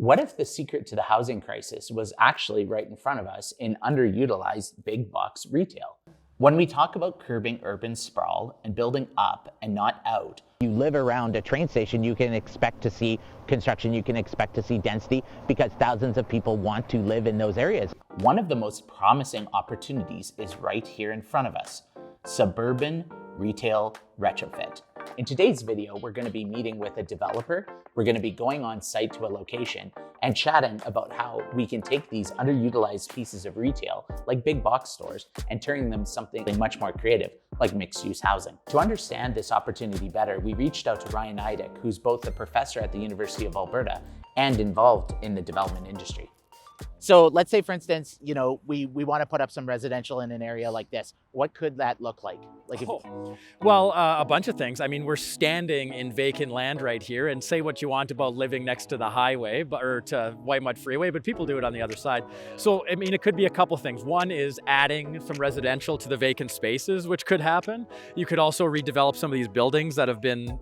What if the secret to the housing crisis was actually right in front of us in underutilized big box retail? When we talk about curbing urban sprawl and building up and not out, you live around a train station, you can expect to see construction, you can expect to see density because thousands of people want to live in those areas. One of the most promising opportunities is right here in front of us: suburban retail retrofit. In today's video, we're going to be meeting with a developer. We're going to be going on site to a location and chatting about how we can take these underutilized pieces of retail, like big box stores, and turning them something much more creative, like mixed-use housing. To understand this opportunity better, we reached out to Ryan Eidick, who's both a professor at the University of Alberta and involved in the development industry. So let's say, for instance, we want to put up some residential in an area like this. What could that look like? Well, a bunch of things. I mean, we're standing in vacant land right here, and say what you want about living next to the highway or to White Mud Freeway, but people do it on the other side. So, I mean, it could be a couple things. One is adding some residential to the vacant spaces, which could happen. You could also redevelop some of these buildings that have been,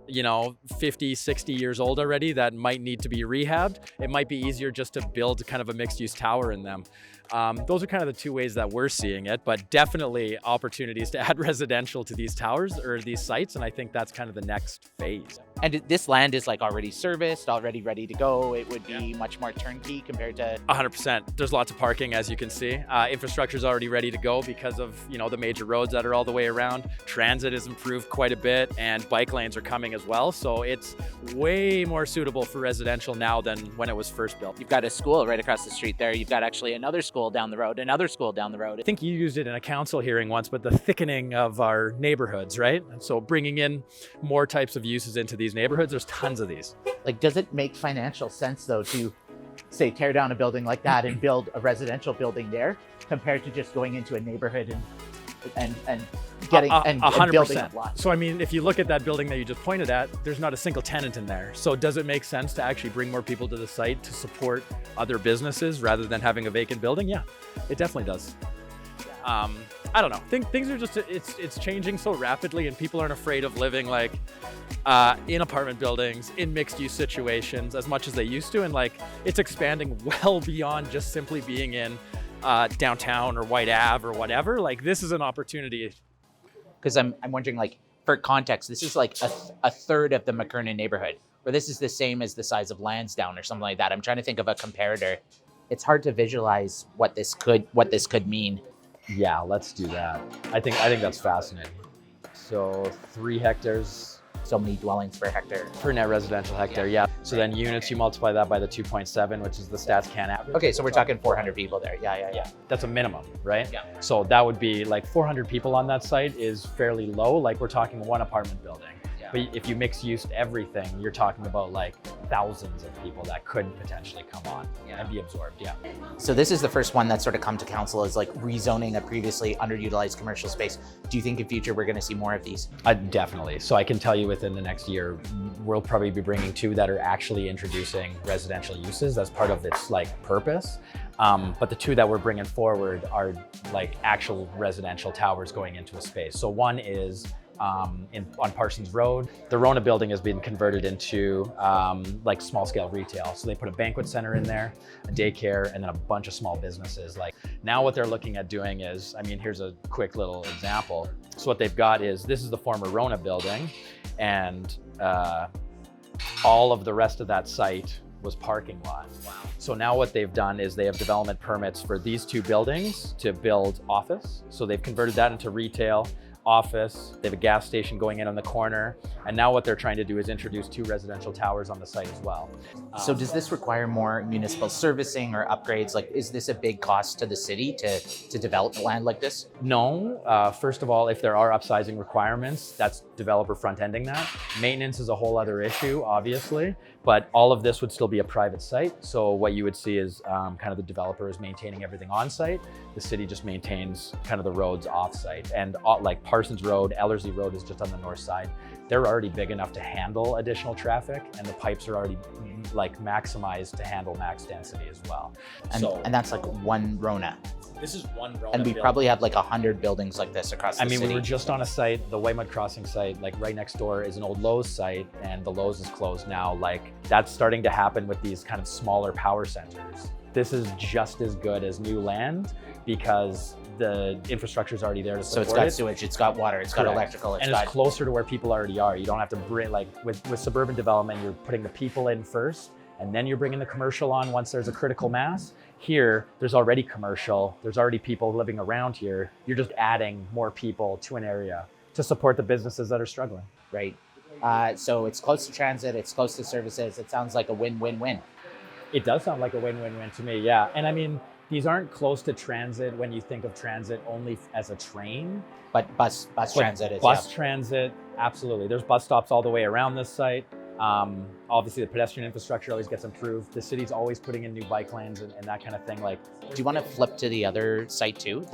50, 60 years old already that might need to be rehabbed. It might be easier just to build kind of a mixed-use tower in them. Those are kind of the two ways that we're seeing it, but definitely opportunities to add residential to these towers or these sites, and I think that's kind of the next phase. And this land is like already serviced, already ready to go. It would be much more turnkey compared to... 100%. There's lots of parking, as you can see. Infrastructure is already ready to go because of the major roads that are all the way around. Transit has improved quite a bit, and bike lanes are coming as well. So it's way more suitable for residential now than when it was first built. You've got a school right across the street there. You've got actually another school down the road, another school down the road. I think you used it in a council hearing once, but the thickening of our neighborhoods, right? So bringing in more types of uses into these neighborhoods, there's tons of these. Like, does it make financial sense though to say tear down a building like that and build a residential building there compared to just going into a neighborhood and getting and building up lots? So I mean, if you look at that building that you just pointed at, there's not a single tenant in there. So does it make sense to actually bring more people to the site to support other businesses rather than having a vacant building? Yeah, it definitely does. I don't know. Things are just, it's changing so rapidly, and people aren't afraid of living like in apartment buildings, in mixed use situations as much as they used to. And like, it's expanding well beyond just simply being in downtown or White Ave or whatever. Like, this is an opportunity. Because I'm wondering, like, for context, this is like a third of the McKernan neighborhood, where this is the same as the size of Lansdowne or something like that. I'm trying to think of a comparator. It's hard to visualize what this could mean. Yeah, let's do that. I think that's fascinating. So 3 hectares. So many dwellings per hectare. Per net residential hectare, yeah. So then units, you multiply that by the 2.7, which is the Stats Can average. Okay, so we're talking 400 people there. Yeah. That's a minimum, right? Yeah. So that would be like 400 people on that site is fairly low. Like, we're talking one apartment building. But if you mix use everything, you're talking about like thousands of people that could potentially come on and be absorbed. Yeah. So this is the first one that's sort of come to council as like rezoning a previously underutilized commercial space. Do you think in future we're going to see more of these? Definitely. So I can tell you within the next year, we'll probably be bringing 2 that are actually introducing residential uses as part of its like purpose. But the 2 that we're bringing forward are like actual residential towers going into a space. So one is on Parsons Road. The Rona building has been converted into like small scale retail. So they put a banquet center in there, a daycare, and then a bunch of small businesses. Like, now what they're looking at doing is, I mean, here's a quick little example. So what they've got is, this is the former Rona building, and all of the rest of that site was parking lot. Wow. So now what they've done is they have development permits for these 2 buildings to build office. So they've converted that into retail, office. They have a gas station going in on the corner. And now what they're trying to do is introduce 2 residential towers on the site as well. So does this require more municipal servicing or upgrades? Like, is this a big cost to the city to develop land like this? No. First of all, if there are upsizing requirements, that's developer front-ending that. Maintenance is a whole other issue, obviously, but all of this would still be a private site. So what you would see is kind of the developer is maintaining everything on site. The city just maintains kind of the roads off site. And like Parsons Road, Ellerslie Road is just on the north side. they're already big enough to handle additional traffic, and the pipes are already like maximized to handle max density as well. And that's like one Rona. This is one Rona And we building. probably have like 100 buildings like this across the city. We were just on a site, the Whitemud Crossing site, like right next door is an old Lowe's site, and the Lowe's is closed now. Like that's starting to happen with these kind of smaller power centers. This is just as good as new land because the infrastructure is already there to support it. So it's got sewage, it's got water, it's got electrical, and it's closer to where people already are. You don't have to bring, like with suburban development, you're putting the people in first, and then you're bringing the commercial on once there's a critical mass. Here, there's already commercial, there's already people living around here. You're just adding more people to an area to support the businesses that are struggling. Right. So it's close to transit, it's close to services. It sounds like a win-win-win. It does sound like a win-win-win to me, yeah. And I mean, these aren't close to transit when you think of transit only as a train. But bus transit is, Bus transit, absolutely. There's bus stops all the way around this site. Obviously, the pedestrian infrastructure always gets improved. The city's always putting in new bike lanes and that kind of thing. Like, do you want to flip to the other site too?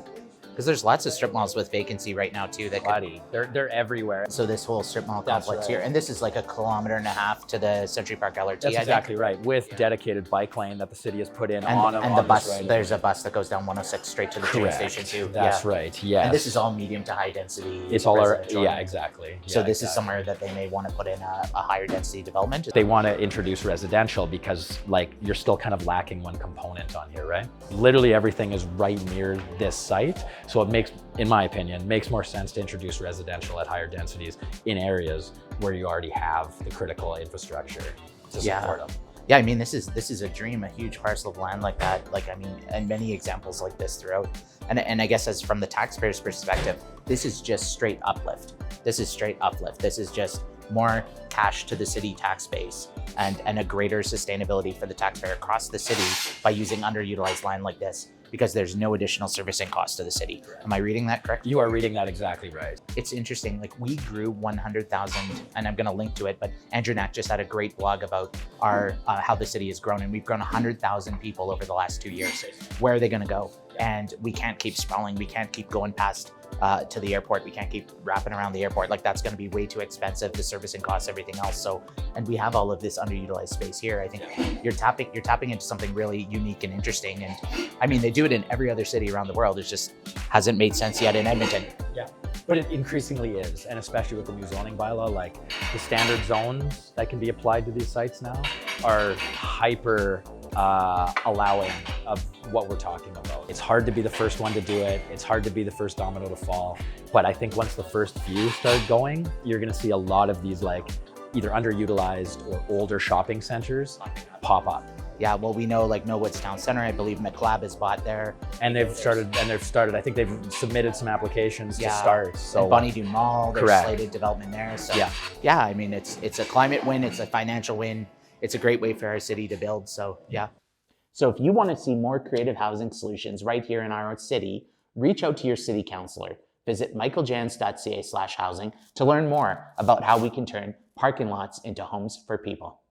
Because there's lots of strip malls with vacancy right now too. They're everywhere. So this whole strip mall That's complex right. here, and this is like 1.5 kilometers to the Century Park LRT. That's exactly right. With dedicated bike lane that the city has put in and the bus. There's a bus that goes down 106 straight to the train station too. That's right. Yeah. And this is all medium to high density. It's all residential. exactly. So this is somewhere that they may want to put in a higher density development. They want to introduce residential because like you're still kind of lacking one component on here, right? Literally everything is right near this site. So it makes, in my opinion, makes more sense to introduce residential at higher densities in areas where you already have the critical infrastructure to support them. Yeah, I mean, this is a dream, a huge parcel of land like that. Like, I mean, and many examples like this throughout. And I guess as from the taxpayer's perspective, this is just straight uplift. This is straight uplift. This is just more cash to the city tax base and a greater sustainability for the taxpayer across the city by using underutilized land like this, because there's no additional servicing cost to the city. Am I reading that correct? You are reading that exactly right. It's interesting, like we grew 100,000, and I'm gonna link to it, but Andrew Knack just had a great blog about our how the city has grown, and we've grown 100,000 people over the last 2 years. Where are they gonna go? And we can't keep sprawling, we can't keep going past to the airport, we can't keep wrapping around the airport. Like that's gonna be way too expensive, the servicing costs, everything else. So, and we have all of this underutilized space here. I think you're tapping into something really unique and interesting. And I mean, they do it in every other city around the world. It just hasn't made sense yet in Edmonton. Yeah, but it increasingly is. And especially with the new zoning bylaw, like the standard zones that can be applied to these sites now are hyper allowing of what we're talking about. It's hard to be the first one to do it. It's hard to be the first domino to fall. But I think once the first few start going, you're gonna see a lot of these like either underutilized or older shopping centers pop up. Yeah, well, we know like Millwoods Town Center, I believe McLab is bought there. And they've started, I think they've submitted some applications to start. So and Bonnie Doon Mall, there's correct. slated development there. So yeah, I mean, it's a climate win, it's a financial win. It's a great way for our city to build, so yeah. So if you want to see more creative housing solutions right here in our own city, reach out to your city councillor. Visit michaeljanz.ca/housing to learn more about how we can turn parking lots into homes for people.